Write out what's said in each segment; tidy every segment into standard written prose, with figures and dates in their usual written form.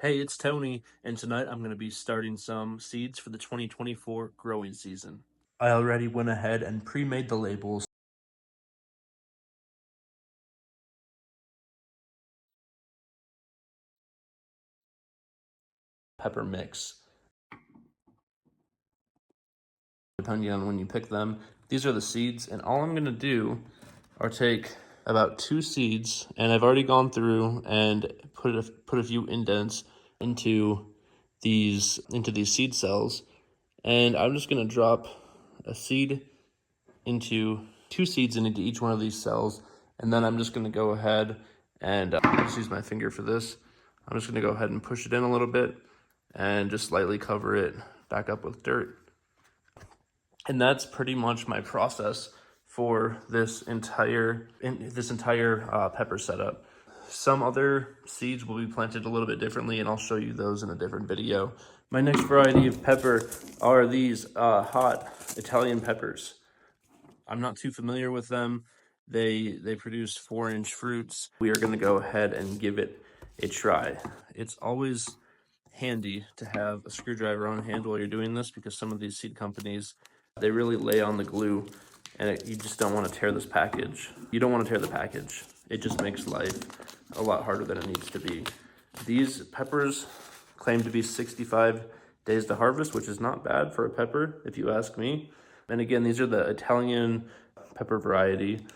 Hey, it's Tony, and tonight I'm going to be starting some seeds for the 2024 growing season. I already went ahead and pre-made the labels. Pepper mix, depending on when you pick them. These are the seeds, and all I'm going to do are take about 2 seeds, and I've already gone through and put a few indents into these seed cells, and I'm just going to drop a seed into 2 seeds into each one of these cells, and then I'm just going to go ahead and just use my finger for this. I'm just going to go ahead and push it in a little bit and just lightly cover it back up with dirt. And that's pretty much my process for this entire pepper setup. Some other seeds will be planted a little bit differently, and I'll show you those in a different video. My next variety of pepper are these hot Italian peppers. I'm not too familiar with them. They produce 4-inch fruits. We are going to go ahead and give it a try. It's always handy to have a screwdriver on hand while you're doing this, because some of these seed companies, they really lay on the glue, and you just don't want to tear this package. You don't want to tear the package. It just makes life a lot harder than it needs to be. These peppers claim to be 65 days to harvest, which is not bad for a pepper, if you ask me. And again, these are the Italian pepper variety.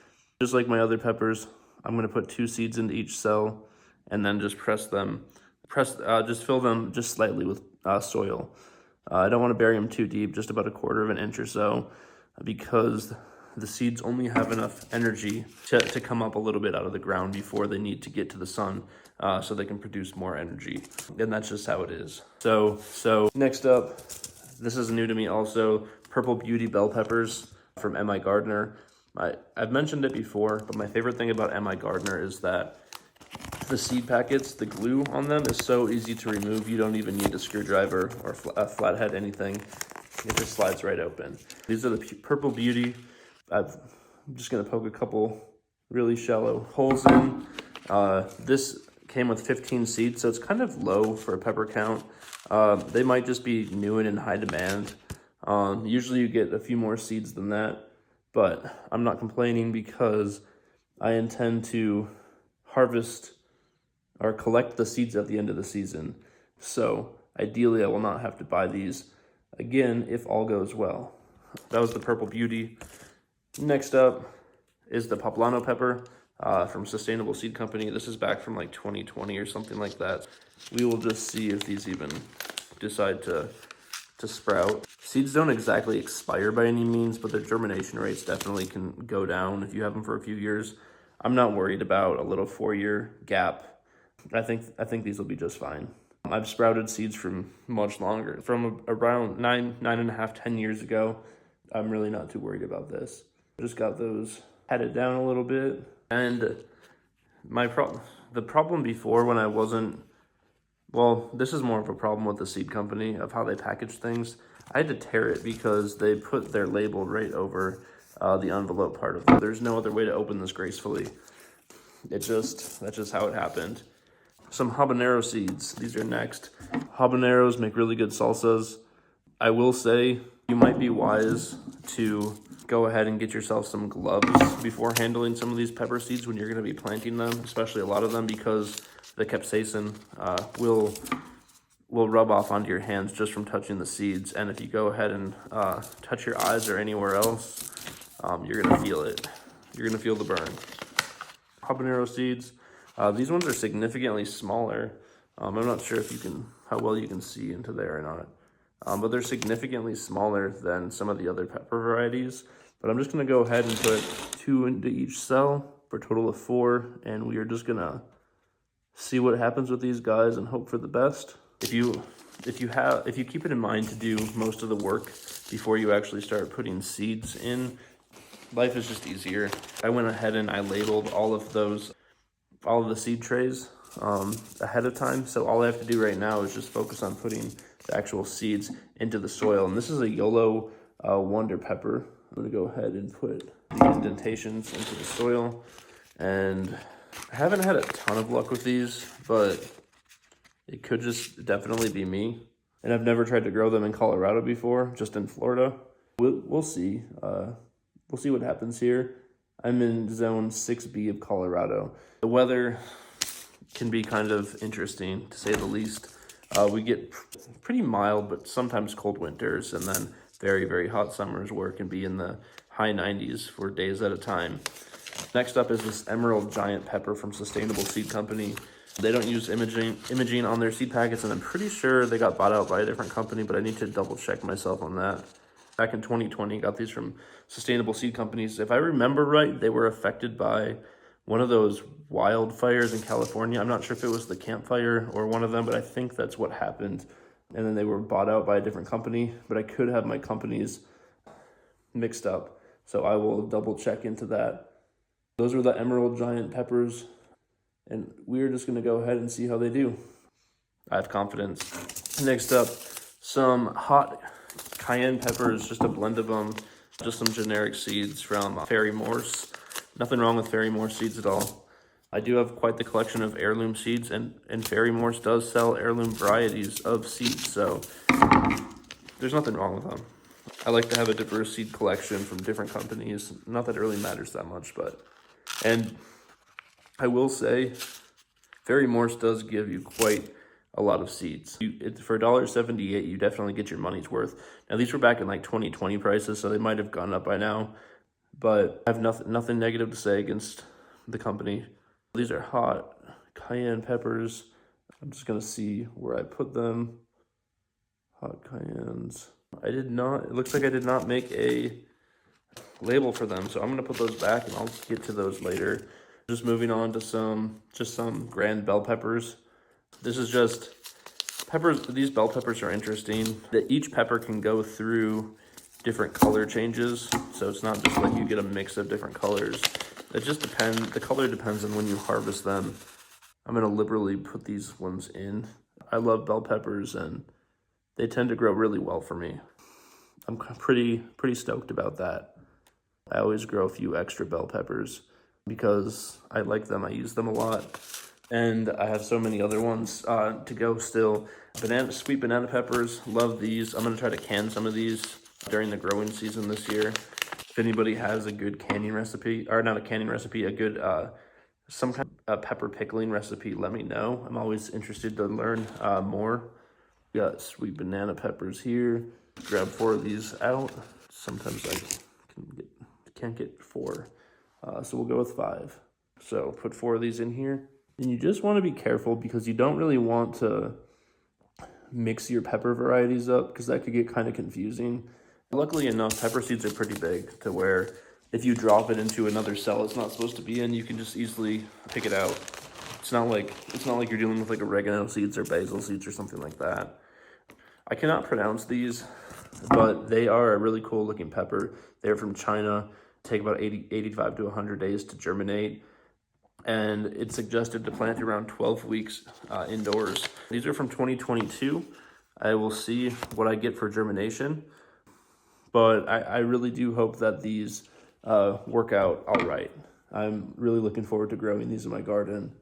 Just like my other peppers, I'm going to put 2 seeds into each cell and then just just fill them just slightly with soil. I don't want to bury them too deep, just about 1/4 of an inch or so, because the seeds only have enough energy to come up a little bit out of the ground before they need to get to the sun, so they can produce more energy. And that's just how it is. So next up, this is new to me also, Purple Beauty bell peppers from M.I. Gardner. I've mentioned it before, but my favorite thing about M.I. Gardner is that the seed packets, the glue on them is so easy to remove. You don't even need a screwdriver or a flathead, anything. It just slides right open. These are the Purple Beauty. I'm just gonna poke a couple really shallow holes in. This came with 15 seeds, so it's kind of low for a pepper count. They might just be new and in high demand. Usually you get a few more seeds than that, but I'm not complaining because I intend to harvest or collect the seeds at the end of the season. So ideally I will not have to buy these again if all goes well. That was the Purple Beauty. Next up is the Poblano pepper from Sustainable Seed Company. This is back from like 2020 or something like that. We will just see if these even decide to sprout. Seeds don't exactly expire by any means, but their germination rates definitely can go down if you have them for a few years. I'm not worried about a little 4-year gap. I think these will be just fine. I've sprouted seeds from much longer, from around 9.5, 10 years ago. I'm really not too worried about this. I just got those headed down a little bit. And the problem before, when I wasn't, well, this is more of a problem with the seed company of how they package things. I had to tear it because they put their label right over the envelope part of it. There's no other way to open this gracefully. That's just how it happened. Some habanero seeds. These are next. Habaneros make really good salsas. I will say you might be wise to go ahead and get yourself some gloves before handling some of these pepper seeds when you're going to be planting them, especially a lot of them, because the capsaicin will rub off onto your hands just from touching the seeds. And if you go ahead and touch your eyes or anywhere else, you're going to feel it. You're going to feel the burn. Habanero seeds. These ones are significantly smaller. I'm not sure if how well you can see into there or not. But they're significantly smaller than some of the other pepper varieties. But I'm just gonna go ahead and put 2 into each cell for a total of 4. And we are just gonna see what happens with these guys and hope for the best. If you keep it in mind to do most of the work before you actually start putting seeds in, life is just easier. I went ahead and I labeled all of the seed trays ahead of time. So all I have to do right now is just focus on putting the actual seeds into the soil. And this is a YOLO Wonder Pepper. I'm gonna go ahead and put the indentations into the soil. And I haven't had a ton of luck with these, but It could just definitely be me. And I've never tried to grow them in Colorado before, just in Florida. We'll see. We'll see what happens here. I'm in zone 6B of Colorado. The weather can be kind of interesting, to say the least. We get pretty mild, but sometimes cold winters, and then very, very hot summers where it can be in the high 90s for days at a time. Next up is this Emerald Giant Pepper from Sustainable Seed Company. They don't use imaging on their seed packets, and I'm pretty sure they got bought out by a different company, but I need to double check myself on that. Back in 2020, got these from Sustainable Seed Companies. If I remember right, they were affected by one of those wildfires in California. I'm not sure if it was the Camp Fire or one of them, but I think that's what happened. And then they were bought out by a different company, but I could have my companies mixed up. So I will double check into that. Those are the Emerald Giant Peppers, and we're just gonna go ahead and see how they do. I have confidence. Next up, some hot cayenne peppers, just a blend of them, just some generic seeds from Fairy Morse. Nothing wrong with Fairy Morse seeds at all. I do have quite the collection of heirloom seeds, and Fairy Morse does sell heirloom varieties of seeds, so there's nothing wrong with them. I like to have a diverse seed collection from different companies. Not that it really matters that much, but... And I will say, Fairy Morse does give you quite a lot of seeds. For $1.78, you definitely get your money's worth. Now, these were back in like 2020 prices, so they might have gone up by now. But I have nothing negative to say against the company. These are hot cayenne peppers. I'm just gonna see where I put them. Hot cayennes. It looks like I did not make a label for them, so I'm gonna put those back and I'll get to those later. Just moving on to some grand bell peppers. This is just peppers. These bell peppers are interesting. That each pepper can go through different color changes, so it's not just like you get a mix of different colors. It just depends. The color depends on when you harvest them. I'm gonna liberally put these ones in. I love bell peppers, and they tend to grow really well for me. I'm pretty stoked about that. I always grow a few extra bell peppers because I like them. I use them a lot, and I have so many other ones to go still. Sweet banana peppers, love these. I'm gonna try to can some of these during the growing season this year. If anybody has a good canning recipe, or not a canning recipe, a good some kind of pepper pickling recipe, let me know. I'm always interested to learn more. We got sweet banana peppers here. Grab 4 of these out. Sometimes I can't get 4, so we'll go with 5. So put 4 of these in here. And you just want to be careful because you don't really want to mix your pepper varieties up because that could get kind of confusing. Luckily enough, pepper seeds are pretty big to where if you drop it into another cell it's not supposed to be in, you can just easily pick it out. It's not like you're dealing with like oregano seeds or basil seeds or something like that. I cannot pronounce these, but they are a really cool looking pepper. They're from China. Take about 85 to 100 days to germinate. And it's suggested to plant around 12 weeks indoors. These are from 2022. I will see what I get for germination, but I really do hope that these work out all right. I'm really looking forward to growing these in my garden.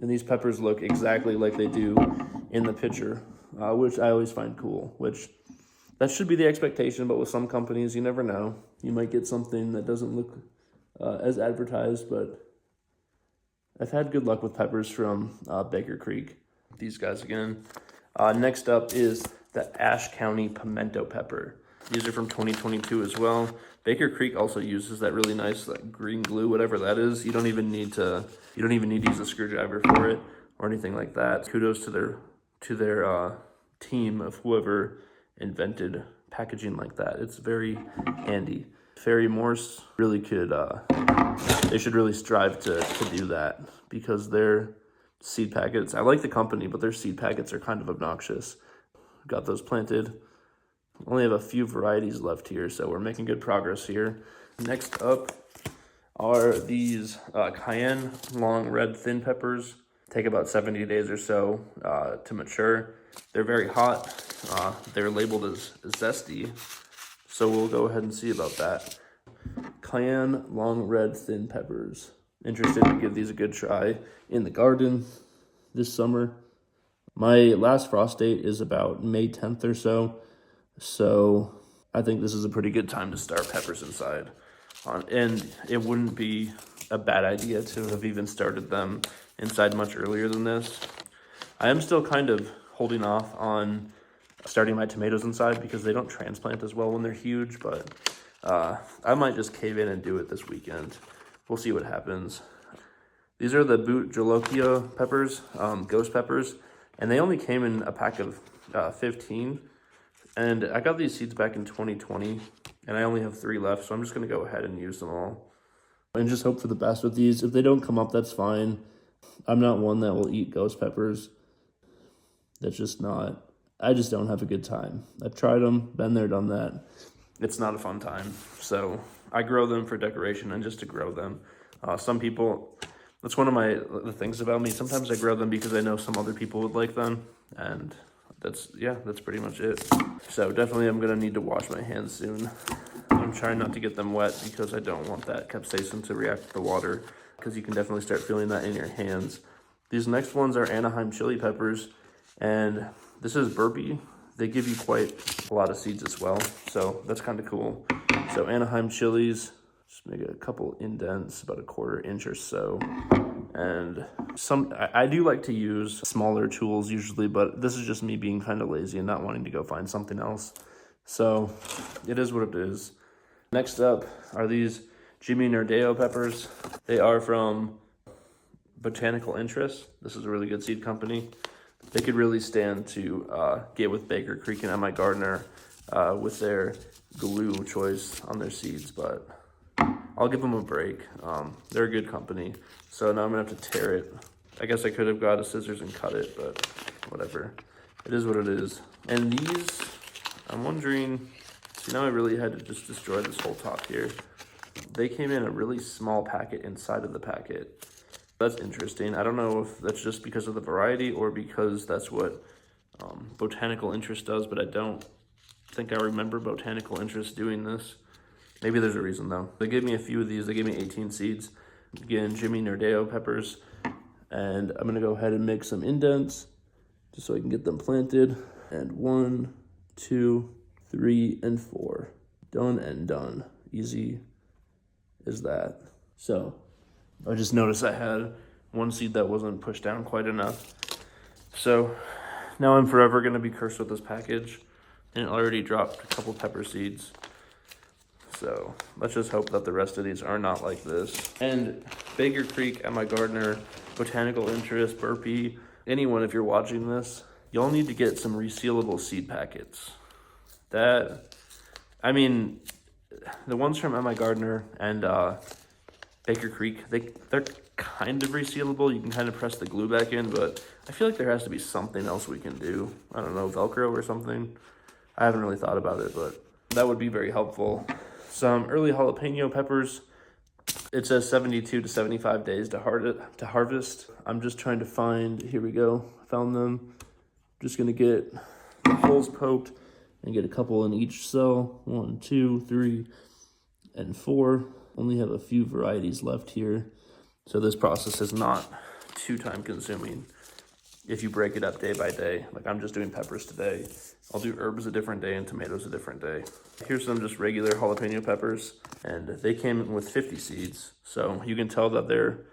And these peppers look exactly like they do in the picture, which I always find cool, which that should be the expectation, but with some companies, you never know. You might get something that doesn't look as advertised, but I've had good luck with peppers from Baker Creek. These guys again. Next up is the Ashe County Pimento Pepper. These are from 2022 as well. Baker Creek also uses that really nice like green glue, whatever that is. You don't even need to use a screwdriver for it or anything like that. Kudos to their team of whoever invented packaging like that. It's very handy. Fairy Morse really could, they should really strive to do that because their seed packets, I like the company, but their seed packets are kind of obnoxious. Got those planted. Only have a few varieties left here, so we're making good progress here. Next up are these cayenne long red thin peppers. Take about 70 days or so to mature. They're very hot. They're labeled as zesty, so we'll go ahead and see about that. Cayenne long red thin peppers. Interested to give these a good try in the garden this summer. My last frost date is about May 10th or so. So I think this is a pretty good time to start peppers inside. And it wouldn't be a bad idea to have even started them inside much earlier than this. I am still kind of holding off on starting my tomatoes inside because they don't transplant as well when they're huge, but I might just cave in and do it this weekend. We'll see what happens. These are the Boot Jolokia peppers, ghost peppers, and they only came in a pack of 15. And I got these seeds back in 2020, and I only have 3 left, so I'm just going to go ahead and use them all. And just hope for the best with these. If they don't come up, that's fine. I'm not one that will eat ghost peppers. That's just not, I just don't have a good time. I've tried them, been there, done that. It's not a fun time. So I grow them for decoration and just to grow them. Some people, that's one of the things about me. Sometimes I grow them because I know some other people would like them. And that's pretty much it. So definitely I'm gonna need to wash my hands soon. I'm trying not to get them wet because I don't want that capsaicin to react with the water, because you can definitely start feeling that in your hands. These next ones are Anaheim chili peppers, and this is burpee. They give you quite a lot of seeds as well, so that's kind of cool. So Anaheim chilies, just make a couple indents, about a 1/4 inch or so. And I do like to use smaller tools usually, but this is just me being kind of lazy and not wanting to go find something else. So it is what it is. Next up are these Jimmy Nerdeo peppers. They are from Botanical Interest. This is a really good seed company. They could really stand to get with Baker Creek and M.I. Gardner with their glue choice on their seeds, but I'll give them a break. They're a good company. So now I'm gonna have to tear it. I guess I could have got a scissors and cut it, but whatever. It is what it is. And these, I'm wondering, see, now I really had to just destroy this whole top here. They came in a really small packet inside of the packet. That's interesting. I don't know if that's just because of the variety or because that's what Botanical Interest does, but I don't think I remember Botanical Interest doing this. Maybe there's a reason though. They gave me a few of these. They gave me 18 seeds. Again, Jimmy Nerdeo peppers. And I'm gonna go ahead and make some indents just so I can get them planted. And 1, 2, 3, and 4. Done and done. Easy as that. So I just noticed I had one seed that wasn't pushed down quite enough. So now I'm forever gonna be cursed with this package. And it already dropped a couple pepper seeds. So let's just hope that the rest of these are not like this. And Baker Creek, M.I. Gardner, Botanical Interest, Burpee, anyone, if you're watching this, you'll need to get some resealable seed packets. The ones from M.I. Gardner and Baker Creek, they're kind of resealable. You can kind of press the glue back in, but I feel like there has to be something else we can do. I don't know, Velcro or something. I haven't really thought about it, but that would be very helpful. Some early jalapeno peppers. It says 72 to 75 days to harvest. I'm just trying to find, here we go, found them. Just gonna get the holes poked and get a couple in each cell. 1, 2, 3, and 4. Only have a few varieties left here. So this process is not too time consuming if you break it up day by day. Like I'm just doing peppers today. I'll do herbs a different day and tomatoes a different day. Here's some just regular jalapeno peppers, and they came in with 50 seeds. So you can tell that they're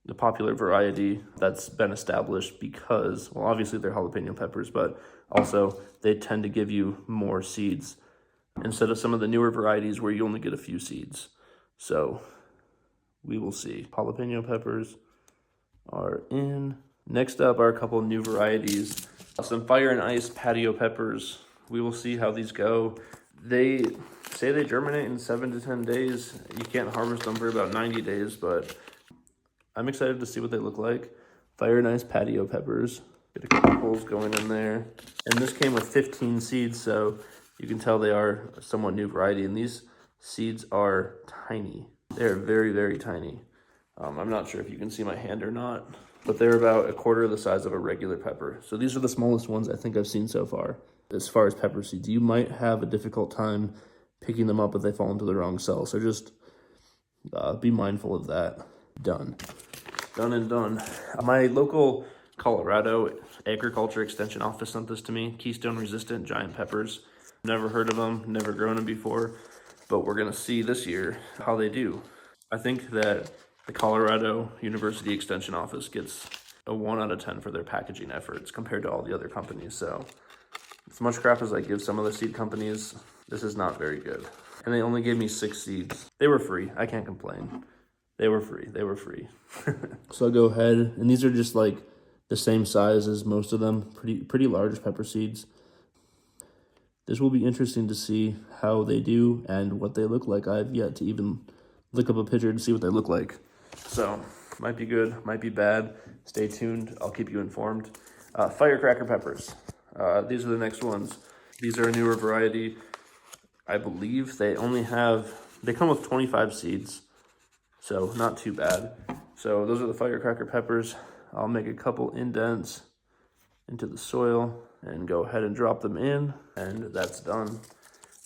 the popular variety that's been established because, well, obviously they're jalapeno peppers, but also they tend to give you more seeds instead of some of the newer varieties where you only get a few seeds. So we will see. Jalapeno peppers are in. Next up are a couple of new varieties. Some Fire and Ice patio peppers. We will see how these go. They say they germinate in 7 to 10 days. You can't harvest them for about 90 days, but I'm excited to see what they look like. Fire and Ice patio peppers. Get a couple holes going in there. And this came with 15 seeds, so you can tell they are a somewhat new variety. And these seeds are tiny. They're very, very tiny. I'm not sure if you can see my hand or not, but they're about 1/4 the size of a regular pepper. So these are the smallest ones I think I've seen so far. As far as pepper seeds, you might have a difficult time picking them up if they fall into the wrong cell. So just be mindful of that. Done and done. My local Colorado Agriculture Extension Office sent this to me. Keystone resistant giant peppers. Never heard of them, never grown them before, but we're gonna see this year how they do. I think that the Colorado University Extension Office gets a 1 out of 10 for their packaging efforts compared to all the other companies. So as much crap as I give some of the seed companies, this is not very good. And they only gave me 6 seeds. They were free, I can't complain. They were free. So I'll go ahead, and these are just like the same size as most of them, pretty large pepper seeds. This will be interesting to see how they do and what they look like. I've yet to even look up a picture to see what they look like. So might be good, might be bad. Stay tuned, I'll keep you informed. Firecracker peppers. These are the next ones. These are a newer variety. I believe they come with 25 seeds. So not too bad. So those are the firecracker peppers. I'll make a couple indents into the soil and go ahead and drop them in, and that's done.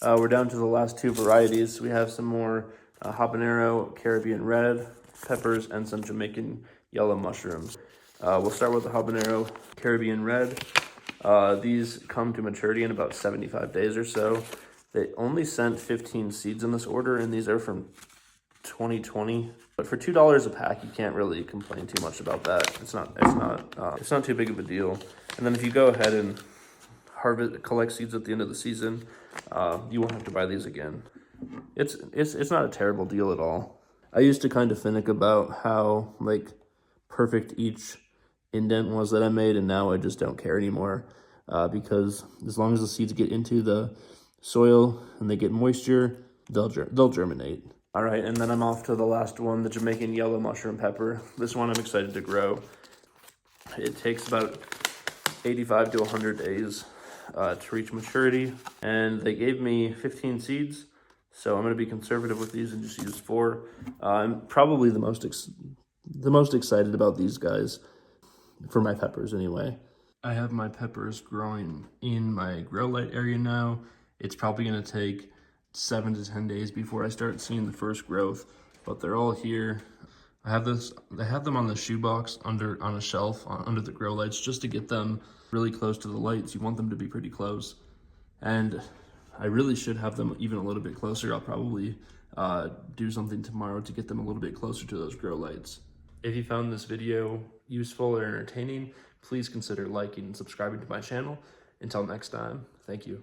We're down to the last 2 varieties. We have some more habanero, Caribbean red peppers, and some Jamaican yellow mushrooms. We'll start with the habanero, Caribbean red. These come to maturity in about 75 days or so. They only sent 15 seeds in this order, and these are from 2020, but for $2 a pack, you can't really complain too much about that. It's not too big of a deal. And then if you go ahead and collect seeds at the end of the season, you won't have to buy these again. It's not a terrible deal at all. I used to kind of finick about how like perfect each indent was that I made, and now I just don't care anymore, because as long as the seeds get into the soil and they get moisture, they'll germinate. All right, and then I'm off to the last one, the Jamaican yellow mushroom pepper. This one I'm excited to grow. It takes about 85 to 100 days to reach maturity, and they gave me 15 seeds, so I'm going to be conservative with these and just use 4. I'm probably the most excited about these guys, for my peppers anyway. I have my peppers growing in my grow light area now. It's probably going to take 7 to 10 days before I start seeing the first growth, but they're all here. I have them on the shoebox on a shelf under the grow lights just to get them really close to the lights. You want them to be pretty close, and I really should have them even a little bit closer. I'll probably do something tomorrow to get them a little bit closer to those grow lights. If you found this video useful or entertaining, please consider liking and subscribing to my channel. Until next time, thank you.